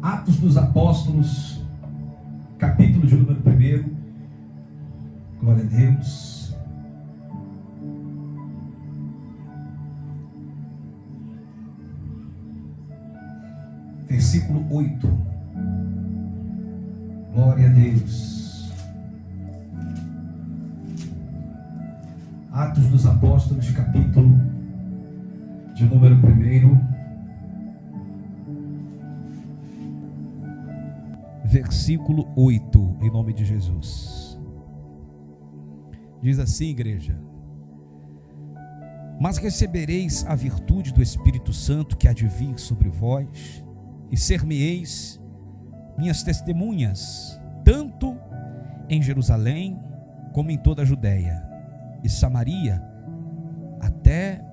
Atos dos Apóstolos, capítulo de número 1. Glória a Deus. Versículo 8. Glória a Deus. Atos dos Apóstolos, capítulo de número 1. Versículo 8, em nome de Jesus. Diz assim, igreja: mas recebereis a virtude do Espírito Santo que há de vir sobre vós, e ser-me-eis minhas testemunhas, tanto em Jerusalém, como em toda a Judéia e Samaria, até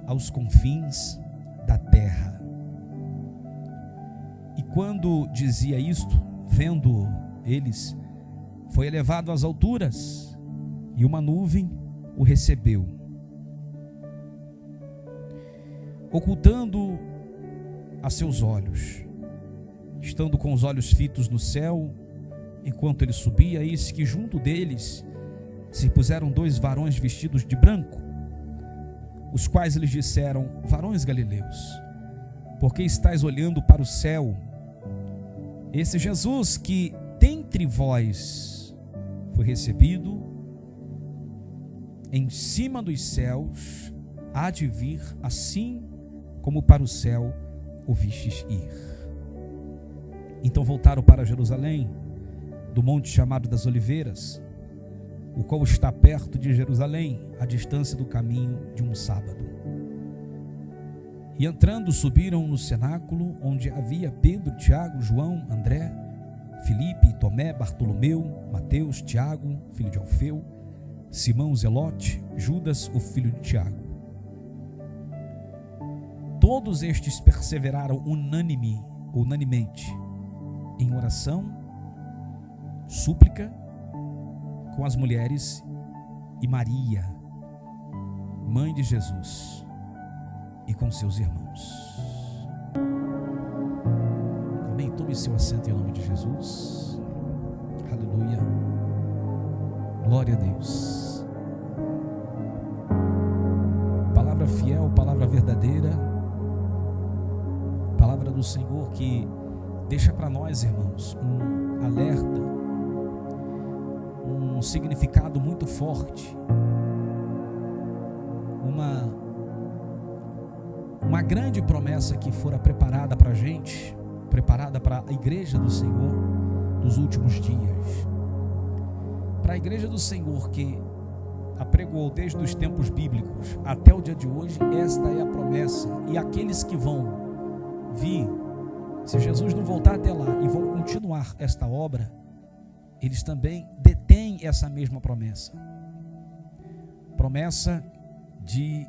aos confins da terra. E quando dizia isto, vendo eles, foi elevado às alturas, e uma nuvem o recebeu, ocultando a seus olhos. Estando com os olhos fitos no céu, enquanto ele subia, eis que junto deles se puseram 2 varões vestidos de branco, os quais lhes disseram: varões galileus, por que estáis olhando para o céu? Esse Jesus que dentre vós foi recebido em cima dos céus, há de vir assim como para o céu o vistes ir. Então voltaram para Jerusalém, do monte chamado das Oliveiras, o qual está perto de Jerusalém, à distância do caminho de um sábado. E entrando, subiram no cenáculo, onde havia Pedro, Tiago, João, André, Filipe, Tomé, Bartolomeu, Mateus, Tiago, filho de Alfeu, Simão Zelote, Judas, o filho de Tiago. Todos estes perseveraram unanemente em oração, súplica com as mulheres e Maria, mãe de Jesus, e com seus irmãos. Amém. Tome seu assento em nome de Jesus. Aleluia. Glória a Deus. Palavra fiel, palavra verdadeira, palavra do Senhor que deixa para nós, irmãos, um alerta, um significado muito forte, uma grande promessa que fora preparada para a gente, preparada para a igreja do Senhor dos últimos dias, para a igreja do Senhor que apregoou desde os tempos bíblicos até o dia de hoje. Esta é a promessa, e aqueles que vão vir, se Jesus não voltar até lá e vão continuar esta obra, eles também detêm essa mesma promessa de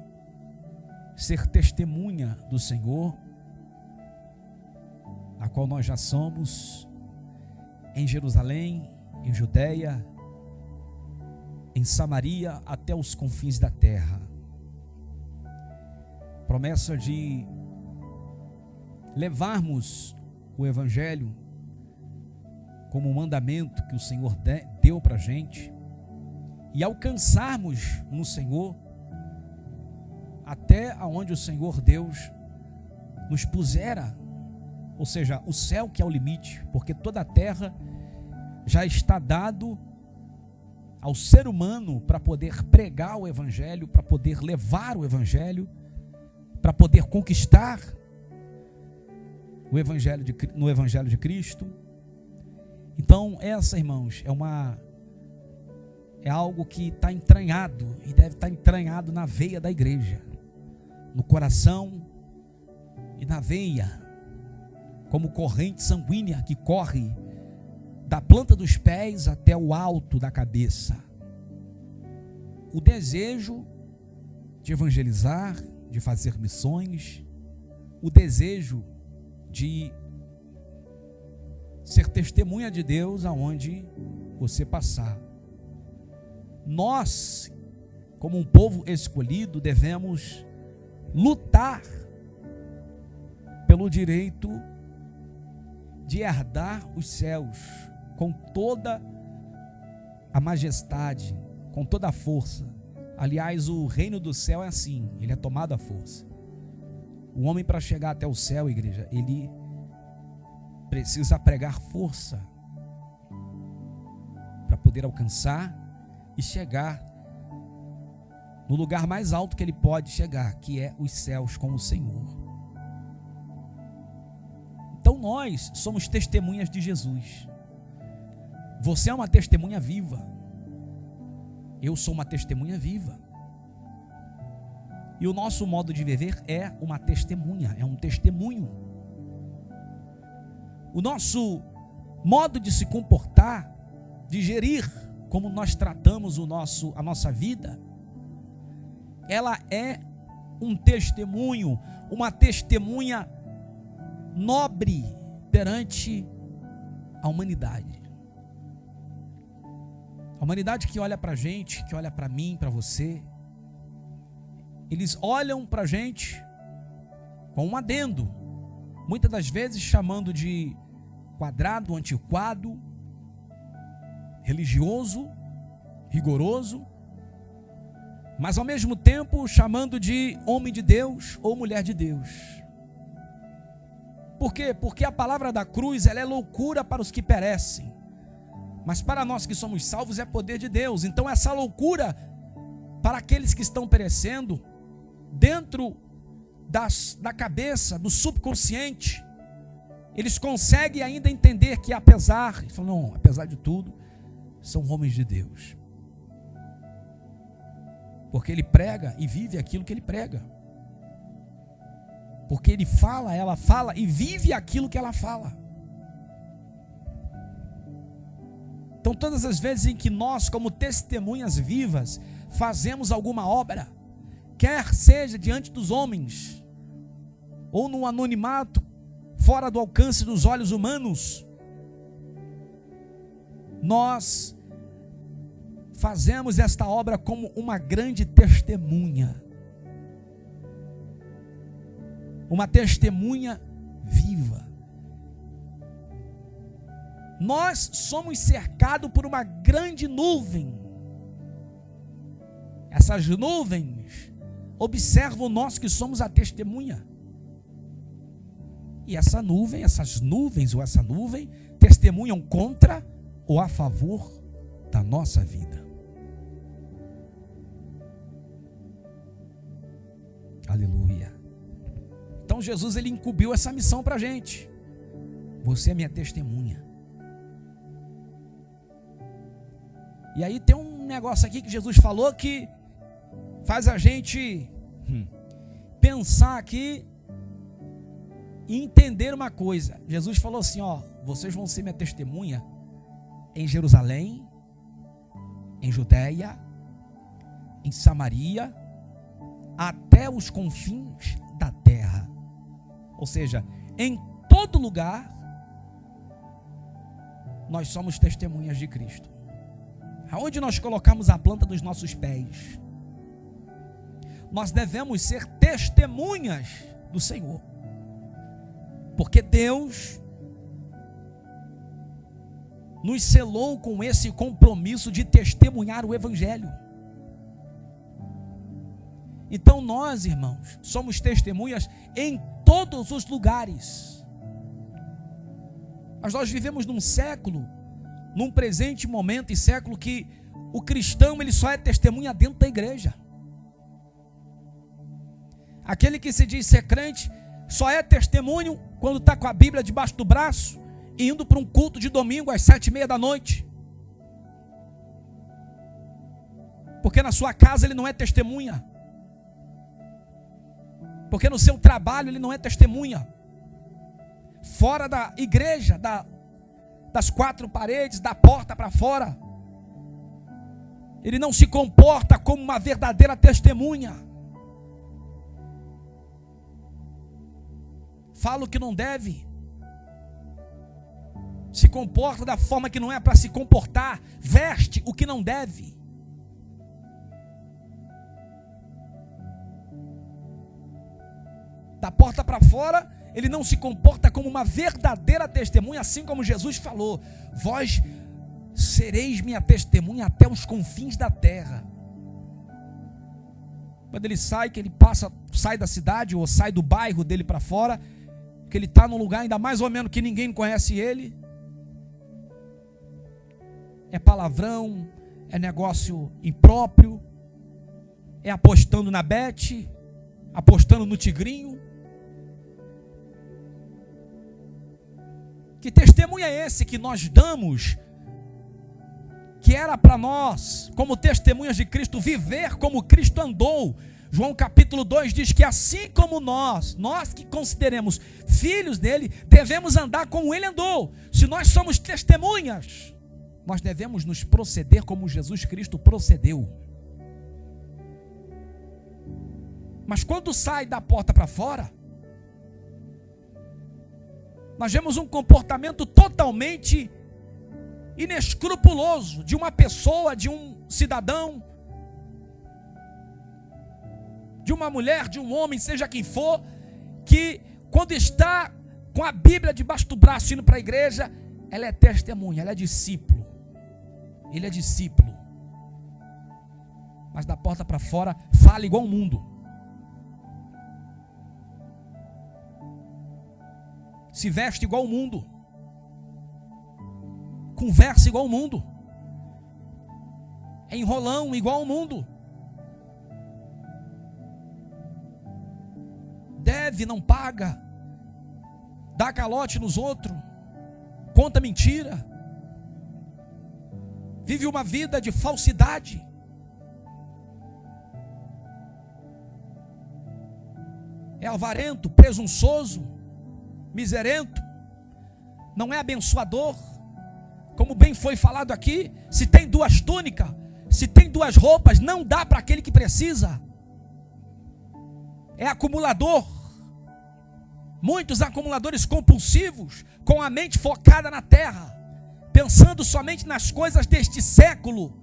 ser testemunha do Senhor, a qual nós já somos, em Jerusalém, em Judéia, em Samaria, até os confins da terra. Promessa de levarmos o Evangelho como um mandamento que o Senhor deu para a gente, e alcançarmos no Senhor até aonde o Senhor Deus nos pusera, ou seja, o céu que é o limite, porque toda a terra já está dado ao ser humano para poder pregar o Evangelho, para poder levar o Evangelho, para poder conquistar no Evangelho de Cristo. Então essa, irmãos, é algo que está entranhado, e deve estar entranhado na veia da igreja, no coração e na veia, como corrente sanguínea que corre da planta dos pés até o alto da cabeça. O desejo de evangelizar, de fazer missões, o desejo de ser testemunha de Deus aonde você passar. Nós, como um povo escolhido, devemos lutar pelo direito de herdar os céus com toda a majestade, com toda a força. Aliás, o reino do céu é assim, ele é tomado à força. O homem, para chegar até o céu, igreja, ele precisa pregar força para poder alcançar e chegar no lugar mais alto que ele pode chegar, que é os céus com o Senhor. Então nós somos testemunhas de Jesus. Você é uma testemunha viva. Eu sou uma testemunha viva. E o nosso modo de viver é uma testemunha, é um testemunho. O nosso modo de se comportar, de gerir, como nós tratamos a nossa vida, ela é um testemunho, uma testemunha nobre perante a humanidade. A humanidade que olha para a gente, que olha para mim, para você, eles olham para a gente com um adendo, muitas das vezes chamando de quadrado, antiquado, religioso, rigoroso, mas ao mesmo tempo chamando de homem de Deus ou mulher de Deus. Por quê? Porque a palavra da cruz, ela é loucura para os que perecem, mas para nós que somos salvos é poder de Deus. Então essa loucura para aqueles que estão perecendo, dentro da cabeça, do subconsciente, eles conseguem ainda entender que apesar de tudo, são homens de Deus. Porque ele prega e vive aquilo que ele prega. Porque ele fala, ela fala e vive aquilo que ela fala. Então todas as vezes em que nós, como testemunhas vivas, fazemos alguma obra, quer seja diante dos homens, ou no anonimato, fora do alcance dos olhos humanos, nós fazemos esta obra como uma grande testemunha. Uma testemunha viva. Nós somos cercados por uma grande nuvem. Essas nuvens observam nós que somos a testemunha. E essas nuvens testemunham contra ou a favor da nossa vida. Aleluia. Então Jesus, ele incumbiu essa missão para a gente. Você é minha testemunha. E aí tem um negócio aqui que Jesus falou que faz a gente pensar aqui e entender uma coisa. Jesus falou assim, vocês vão ser minha testemunha em Jerusalém, em Judeia, em Samaria, até os confins da terra. Ou seja, em todo lugar, nós somos testemunhas de Cristo. Aonde nós colocamos a planta dos nossos pés, nós devemos ser testemunhas do Senhor. Porque Deus nos selou com esse compromisso de testemunhar o Evangelho. Então nós, irmãos, somos testemunhas em todos os lugares. Mas nós vivemos num século, num presente momento e século que o cristão, ele só é testemunha dentro da igreja. Aquele que se diz ser crente só é testemunho quando está com a Bíblia debaixo do braço, indo para um culto de domingo às 7:30 da noite. Porque na sua casa ele não é testemunha. Porque no seu trabalho ele não é testemunha. Fora da igreja, das quatro paredes, da porta para fora, ele não se comporta como uma verdadeira testemunha. Fala o que não deve, se comporta da forma que não é para se comportar, veste o que não deve. Da porta para fora, ele não se comporta como uma verdadeira testemunha, assim como Jesus falou: vós sereis minha testemunha até os confins da terra. Quando ele sai, que ele sai da cidade ou sai do bairro dele para fora, que ele está num lugar ainda mais ou menos que ninguém conhece ele, é palavrão, é negócio impróprio, é apostando na bet, apostando no tigrinho. Que testemunho é esse que nós damos, que era para nós, como testemunhas de Cristo, viver como Cristo andou? João capítulo 2 diz que assim como nós que consideremos filhos dele, devemos andar como ele andou. Se nós somos testemunhas, nós devemos nos proceder como Jesus Cristo procedeu. Mas quando sai da porta para fora, nós vemos um comportamento totalmente inescrupuloso de uma pessoa, de um cidadão, de uma mulher, de um homem, seja quem for, que quando está com a Bíblia debaixo do braço indo para a igreja, ela é testemunha, ela é discípulo, ele é discípulo, mas da porta para fora fala igual o mundo, se veste igual o mundo, conversa igual o mundo, é enrolão igual o mundo, deve, não paga, dá calote nos outros, conta mentira, vive uma vida de falsidade, é avarento, presunçoso, miserento, não é abençoador. Como bem foi falado aqui, se tem 2 túnicas, se tem 2 roupas, não dá para aquele que precisa. É acumulador. Muitos acumuladores compulsivos, com a mente focada na terra, pensando somente nas coisas deste século,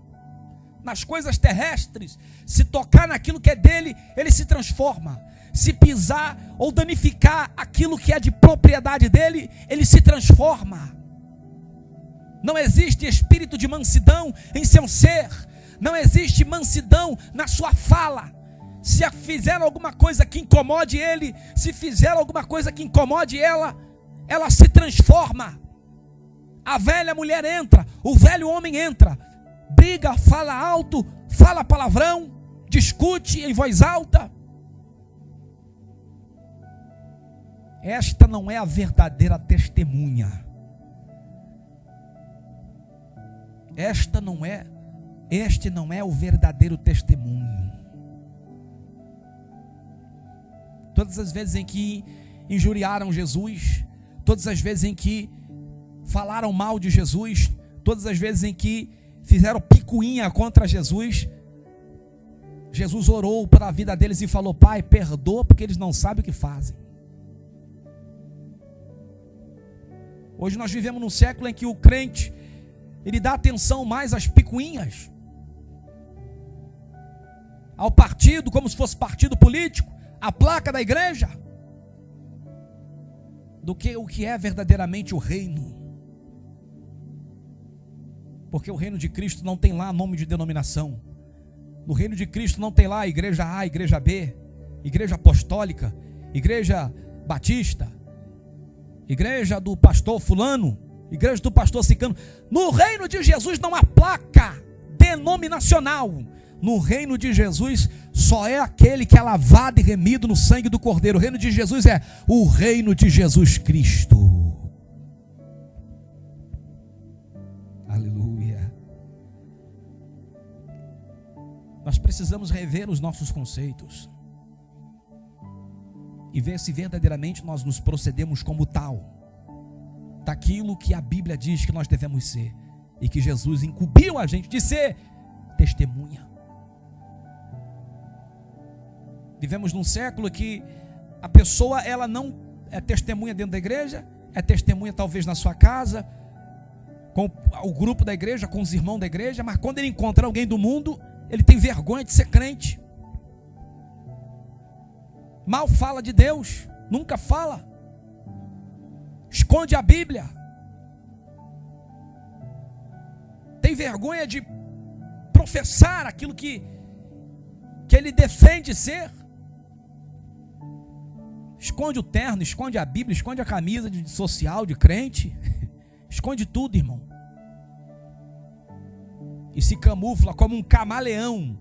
nas coisas terrestres. Se tocar naquilo que é dele, ele se transforma. Se pisar ou danificar aquilo que é de propriedade dele, ele se transforma. Não existe espírito de mansidão em seu ser, não existe mansidão na sua fala. Se fizer alguma coisa que incomode ele, se fizer alguma coisa que incomode ela, ela se transforma. A velha mulher entra, o velho homem entra, briga, fala alto, fala palavrão, discute em voz alta. Esta não é a verdadeira testemunha. Este não é o verdadeiro testemunho. Todas as vezes em que injuriaram Jesus, todas as vezes em que falaram mal de Jesus, todas as vezes em que fizeram picuinha contra Jesus, Jesus orou pela vida deles e falou: Pai, perdoa porque eles não sabem o que fazem. Hoje nós vivemos num século em que o crente, ele dá atenção mais às picuinhas, ao partido, como se fosse partido político, a placa da igreja, do que o que é verdadeiramente o reino. Porque o reino de Cristo não tem lá nome de denominação. No reino de Cristo não tem lá igreja A, igreja B, igreja apostólica, igreja batista, igreja do pastor fulano, igreja do pastor cicano. No reino de Jesus não há placa denominacional. No reino de Jesus só é aquele que é lavado e remido no sangue do Cordeiro. O reino de Jesus é o reino de Jesus Cristo. Aleluia. Nós precisamos rever os nossos conceitos e ver se verdadeiramente nós nos procedemos como tal, daquilo que a Bíblia diz que nós devemos ser, e que Jesus incumbiu a gente de ser testemunha. Vivemos num século que a pessoa, ela não é testemunha dentro da igreja, é testemunha talvez na sua casa, com o grupo da igreja, com os irmãos da igreja, mas quando ele encontra alguém do mundo, ele tem vergonha de ser crente. Mal fala de Deus, nunca fala. esconde a Bíblia, tem vergonha de professar aquilo que ele defende ser, esconde o terno, esconde a Bíblia, esconde a camisa de social, de crente, esconde tudo, irmão, e se camufla como um camaleão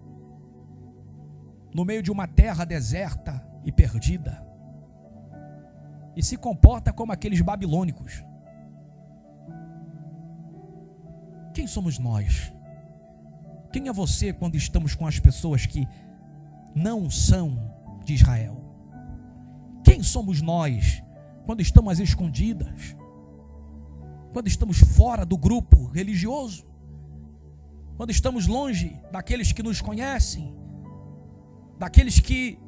no meio de uma terra deserta e perdida, e se comporta como aqueles babilônicos. Quem somos nós? Quem é você quando estamos com as pessoas que não são de Israel? Quem somos nós quando estamos às escondidas? Quando estamos fora do grupo religioso? Quando estamos longe daqueles que nos conhecem? Daqueles que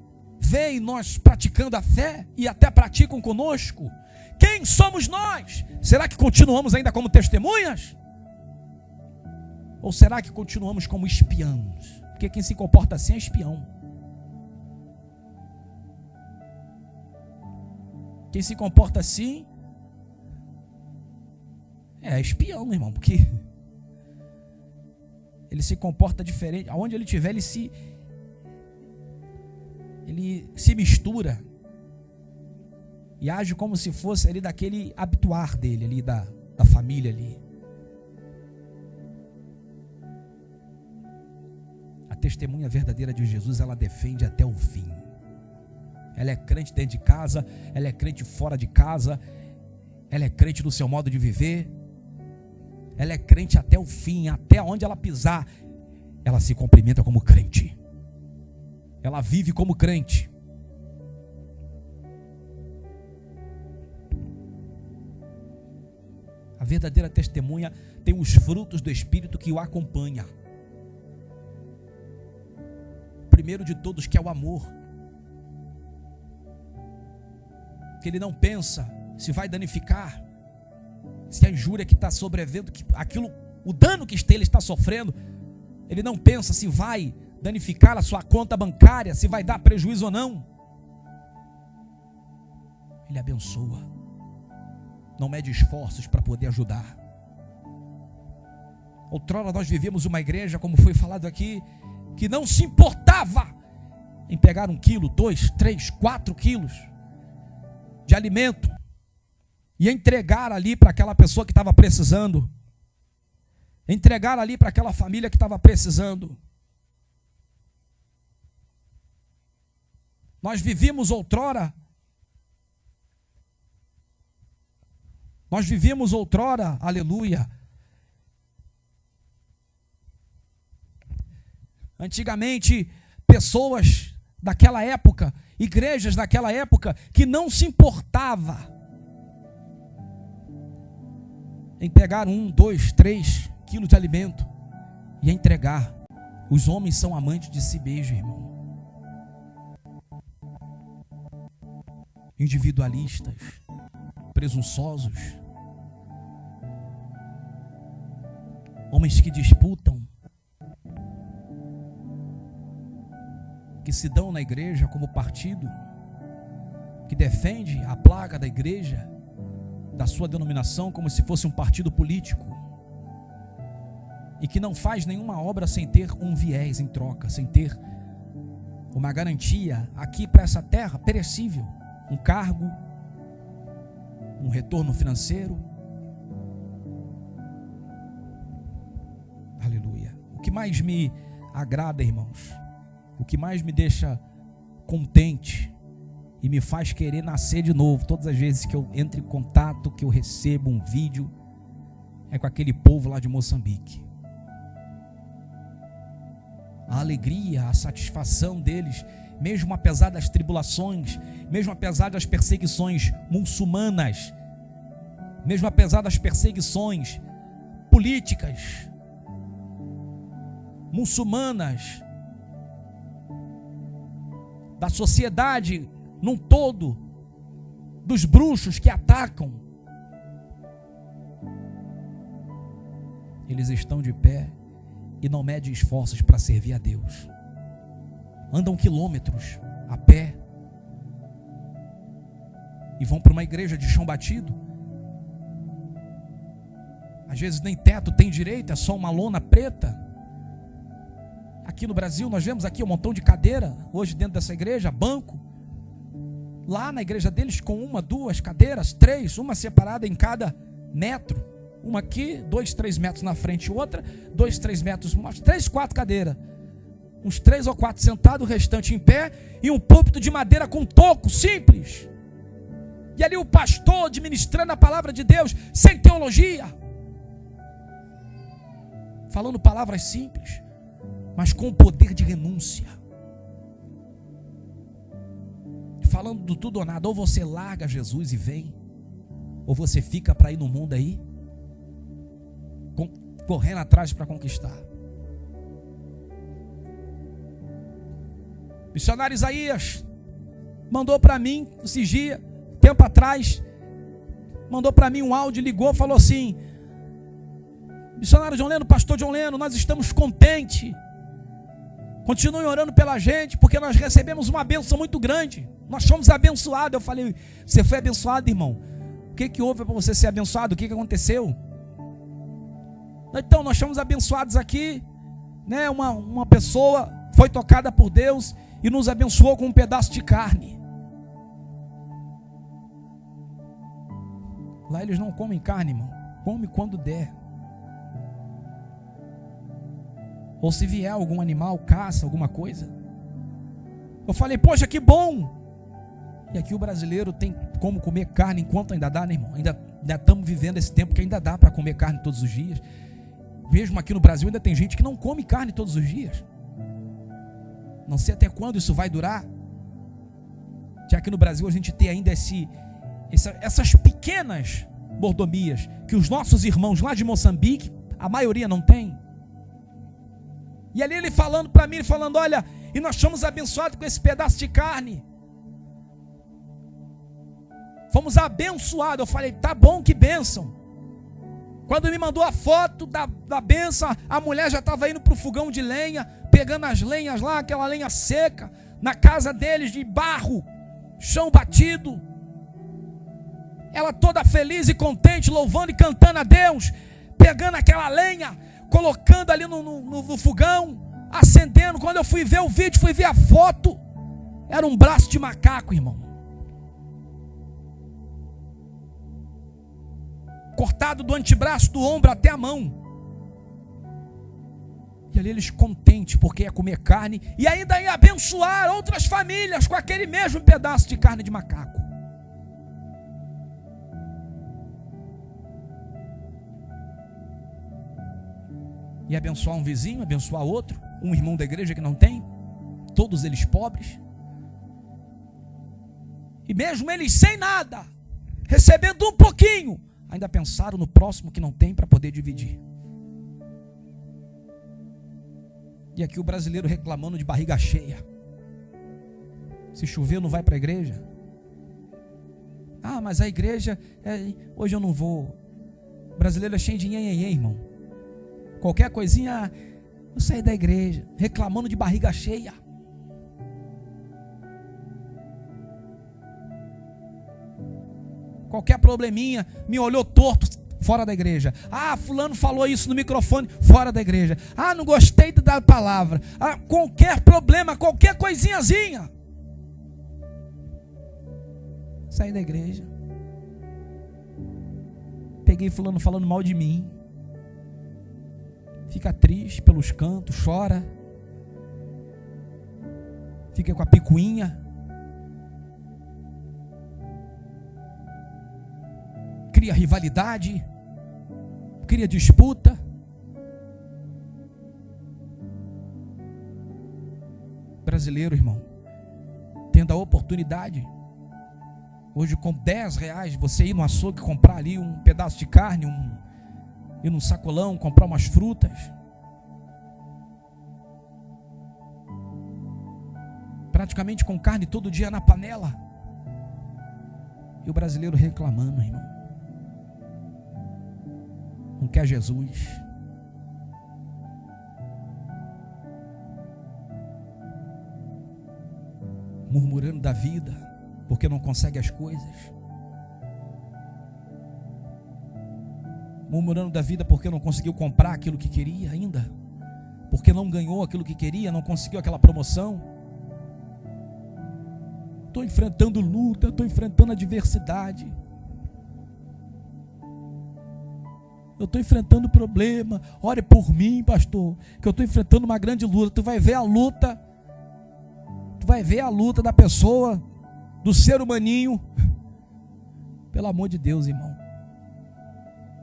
veem nós praticando a fé e até praticam conosco? Quem somos nós? Será que continuamos ainda como testemunhas? Ou será que continuamos como espiãos? Porque quem se comporta assim é espião. Quem se comporta assim é espião, meu irmão, porque ele se comporta diferente. Aonde ele estiver, ele se mistura e age como se fosse ali daquele habituar dele, ali da família ali. A testemunha verdadeira de Jesus, ela defende até o fim. Ela é crente dentro de casa, ela é crente fora de casa, ela é crente no seu modo de viver, ela é crente até o fim, até onde ela pisar, ela se cumprimenta como crente, ela vive como crente. A verdadeira testemunha tem os frutos do Espírito que o acompanha. O primeiro de todos, que é o amor. Que ele não pensa se vai danificar, se a injúria que está sobrevivendo, que aquilo, o dano que ele está sofrendo, ele não pensa se vai danificar a sua conta bancária, se vai dar prejuízo ou não. Ele abençoa, não mede esforços para poder ajudar. Outrora nós vivíamos uma igreja, como foi falado aqui, que não se importava em pegar 1 quilo, 2, 3, 4 quilos de alimento e entregar ali para aquela pessoa que estava precisando, entregar ali para aquela família que estava precisando. Nós vivíamos outrora, aleluia, antigamente, pessoas daquela época, igrejas daquela época, que não se importava em pegar 1, 2, 3 quilos de alimento e entregar. Os homens são amantes de si mesmos, irmão. Individualistas, presunçosos, homens que disputam, que se dão na igreja como partido, que defende a placa da igreja, da sua denominação, como se fosse um partido político, e que não faz nenhuma obra sem ter um viés em troca, sem ter uma garantia aqui para essa terra perecível, um cargo, um retorno financeiro. Aleluia. O que mais me agrada, irmãos, o que mais me deixa contente e me faz querer nascer de novo, todas as vezes que eu entro em contato, que eu recebo um vídeo, é com aquele povo lá de Moçambique. A alegria, a satisfação deles, mesmo apesar das tribulações, mesmo apesar das perseguições muçulmanas, mesmo apesar das perseguições políticas muçulmanas, da sociedade num todo, dos bruxos que atacam, eles estão de pé e não medem esforços para servir a Deus. Andam quilômetros a pé e vão para uma igreja de chão batido Às vezes nem teto tem direito, é só uma lona preta. Aqui no Brasil nós vemos aqui um montão de cadeira, hoje dentro dessa igreja, banco. Lá na igreja deles com 1, 2 cadeiras, 3, uma separada em cada metro. Uma aqui, 2, 3 metros na frente, outra, 2, 3 metros, umas 3, 4 cadeiras. Uns 3 ou 4 sentados, o restante em pé, e um púlpito de madeira com toco, simples. E ali o pastor administrando a palavra de Deus, sem teologia. Falando palavras simples, mas com o poder de renúncia. Falando do tudo ou nada, ou você larga Jesus e vem, ou você fica para ir no mundo aí, correndo atrás para conquistar. Missionário Isaías mandou para mim esses dias, tempo atrás, mandou para mim um áudio, ligou, falou assim: missionário John Leno, pastor John Leno, nós estamos contentes, continue orando pela gente, porque nós recebemos uma bênção muito grande, nós fomos abençoados. Eu falei: você foi abençoado, irmão? O que houve para você ser abençoado? O que aconteceu? Então, nós fomos abençoados aqui, né? Uma pessoa foi tocada por Deus e nos abençoou com um pedaço de carne. Lá eles não comem carne, irmão. Come quando der. Ou se vier algum animal, caça, alguma coisa. Eu falei: poxa, que bom. E aqui o brasileiro tem como comer carne enquanto ainda dá, né, irmão? Ainda estamos vivendo esse tempo que ainda dá para comer carne todos os dias. Mesmo aqui no Brasil ainda tem gente que não come carne todos os dias. Não sei até quando isso vai durar. Já que no Brasil a gente tem ainda essas pequenas mordomias que os nossos irmãos lá de Moçambique, a maioria não tem. E ali ele falando para mim, falando: olha, e nós somos abençoados com esse pedaço de carne. Fomos abençoados. Eu falei: tá bom, que bênção. Quando me mandou a foto da bênção, a mulher já estava indo para o fogão de lenha, pegando as lenhas lá, aquela lenha seca, na casa deles de barro, chão batido. Ela toda feliz e contente, louvando e cantando a Deus, pegando aquela lenha, colocando ali no fogão, acendendo. Quando eu fui ver o vídeo, fui ver a foto, era um braço de macaco, irmão. Cortado do antebraço, do ombro até a mão. E ali eles contentes, porque ia comer carne, e ainda ia abençoar outras famílias com aquele mesmo pedaço de carne de macaco. E abençoar um vizinho, abençoar outro, um irmão da igreja que não tem, todos eles pobres. E mesmo eles sem nada, recebendo um pouquinho, ainda pensaram no próximo que não tem para poder dividir. E aqui o brasileiro reclamando de barriga cheia. Se chover não vai para a igreja. Ah, mas a igreja, hoje eu não vou. O brasileiro é cheio de nhenhenhen, irmão. Qualquer coisinha, eu saí da igreja, reclamando de barriga cheia. Qualquer probleminha, me olhou torto, fora da igreja. Ah, fulano falou isso no microfone, fora da igreja. Ah, não gostei da palavra. Ah, qualquer problema, qualquer coisinhazinha, saí da igreja. Peguei fulano falando mal de mim. Fica triste pelos cantos, chora. Fica com a picuinha. Cria rivalidade, cria disputa. Brasileiro, irmão, tendo a oportunidade, hoje com R$10, você ir no açougue comprar ali um pedaço de carne, ir num sacolão, comprar umas frutas. Praticamente com carne todo dia na panela. E o brasileiro reclamando, irmão. Não quer Jesus. Murmurando da vida, porque não consegue as coisas. Murmurando da vida porque não conseguiu comprar aquilo que queria ainda, porque não ganhou aquilo que queria, não conseguiu aquela promoção. Estou enfrentando luta, estou enfrentando adversidade, eu estou enfrentando problema. Ore por mim, pastor, que eu estou enfrentando uma grande luta. Tu vai ver a luta, da pessoa, do ser humaninho. Pelo amor de Deus, irmão,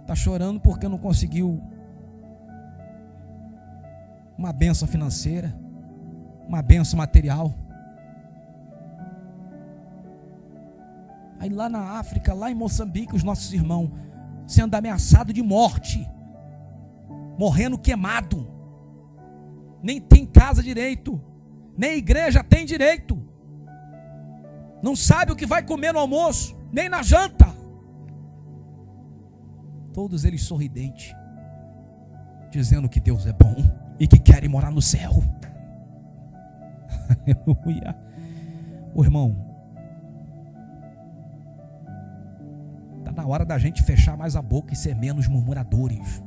está chorando porque não conseguiu uma bênção financeira, uma bênção material. Aí lá na África, lá em Moçambique, os nossos irmãos sendo ameaçados de morte, morrendo queimado, nem tem casa direito, nem igreja tem direito, não sabe o que vai comer no almoço, nem na janta. Todos eles sorridentes, dizendo que Deus é bom e que querem morar no céu. Aleluia. O irmão, está na hora da gente fechar mais a boca e ser menos murmuradores.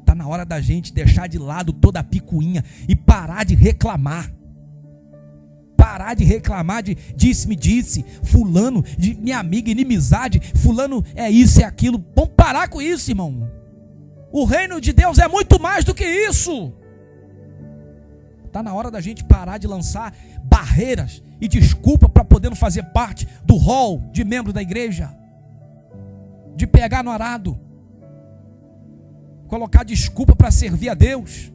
Está na hora da gente deixar de lado toda a picuinha e parar de reclamar. Parar de reclamar de disse-me disse, fulano, de minha amiga, inimizade, fulano é isso, é aquilo. Vamos parar com isso, irmão. O reino de Deus é muito mais do que isso. Está na hora da gente parar de lançar barreiras e desculpa para poder fazer parte do hall de membro da igreja, de pegar no arado, colocar desculpa para servir a Deus,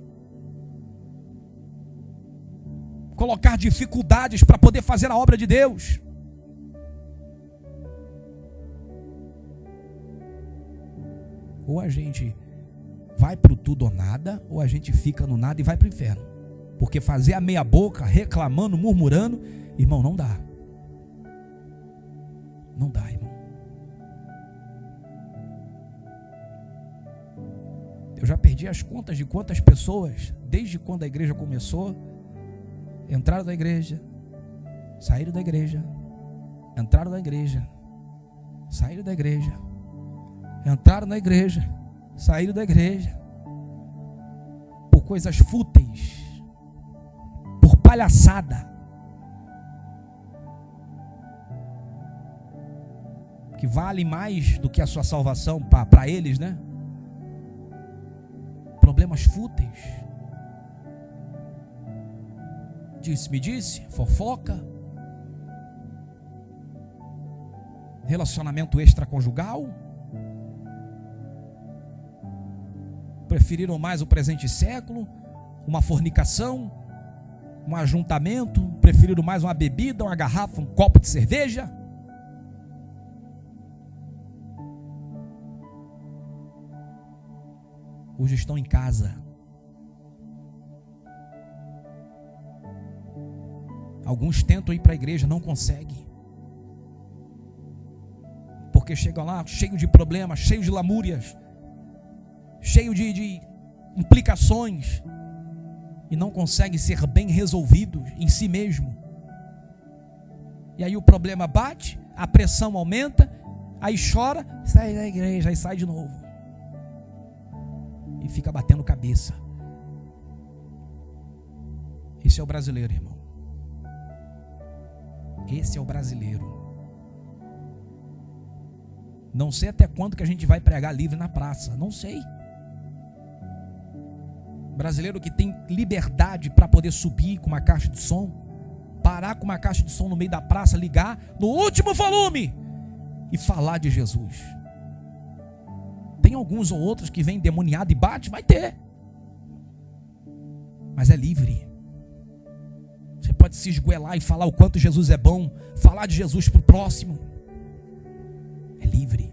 colocar dificuldades para poder fazer a obra de Deus. Ou a gente vai para o tudo ou nada, ou a gente fica no nada e vai para o inferno. Porque fazer a meia boca, reclamando, murmurando, irmão, não dá. Não dá, irmão. Eu já perdi as contas de quantas pessoas, desde quando a igreja começou, entraram da igreja, saíram da igreja, entraram da igreja, saíram da igreja, entraram na igreja, saíram da igreja, por coisas fúteis, por palhaçada, que vale mais do que a sua salvação para eles, né? Problemas fúteis, disse-me disse, fofoca, relacionamento extraconjugal. Preferiram mais o presente século, uma fornicação, um ajuntamento, preferiram mais uma bebida, uma garrafa, um copo de cerveja. Hoje estão em casa. Alguns tentam ir para a igreja, não conseguem. Porque chegam lá cheio de problemas, cheio de lamúrias, cheio de implicações, e não conseguem ser bem resolvidos em si mesmo. E aí o problema bate, a pressão aumenta, aí chora, sai da igreja, aí sai de novo. E fica batendo cabeça. Esse é o brasileiro, irmão. Esse é o brasileiro. Não sei até quando que a gente vai pregar livre na praça, não sei. Brasileiro que tem liberdade para poder subir com uma caixa de som, parar com uma caixa de som no meio da praça, ligar no último volume e falar de Jesus. Tem alguns ou outros que vêm demoniado e bate, vai ter. Mas é livre. Você pode se esgoelar e falar o quanto Jesus é bom, falar de Jesus para o próximo. É livre.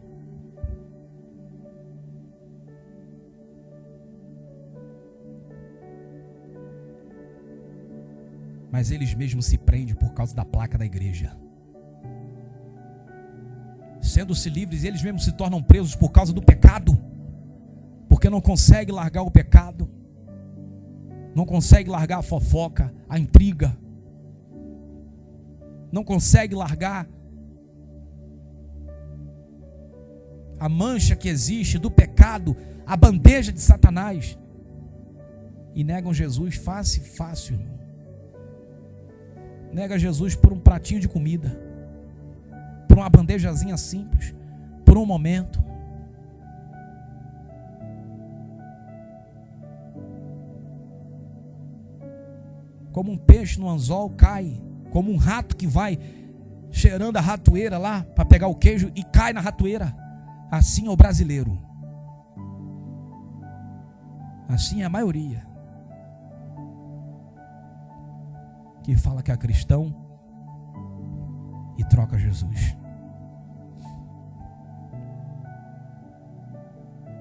Mas eles mesmos se prendem por causa da placa da igreja. Sendo-se livres, eles mesmos se tornam presos por causa do pecado, porque não conseguem largar o pecado, não conseguem largar a fofoca, a intriga, não conseguem largar a mancha que existe do pecado, a bandeja de Satanás, e negam Jesus fácil, irmão. Nega Jesus por um pratinho de comida, por uma bandejazinha simples, por um momento. Como um peixe no anzol cai, como um rato que vai cheirando a ratoeira lá para pegar o queijo e cai na ratoeira. Assim é o brasileiro. Assim é a maioria que fala que é cristão e troca Jesus.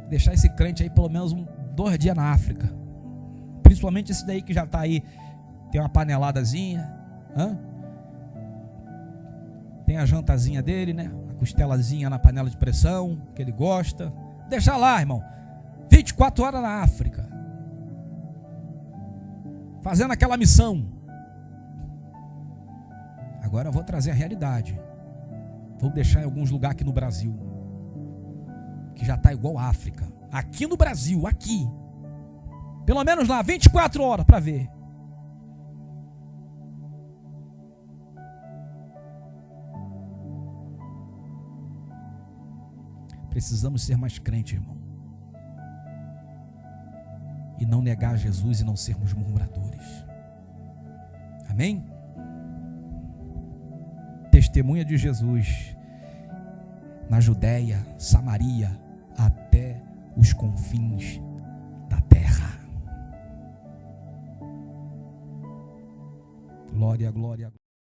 Deixar esse crente aí pelo menos 2 dias na África, principalmente esse daí que já está aí, tem uma paneladazinha, tem a jantazinha dele, né? A costelazinha na panela de pressão, que ele gosta. Deixa lá, irmão. 24 horas na África, fazendo aquela missão. Agora eu vou trazer a realidade. Vou deixar em alguns lugares aqui no Brasil, que já está igual a África. Aqui no Brasil, aqui. Pelo menos lá, 24 horas para ver. Precisamos ser mais crentes, irmão. E não negar Jesus e não sermos murmuradores. Amém? Testemunha de Jesus na Judéia, Samaria, até os confins da terra. Glória, glória.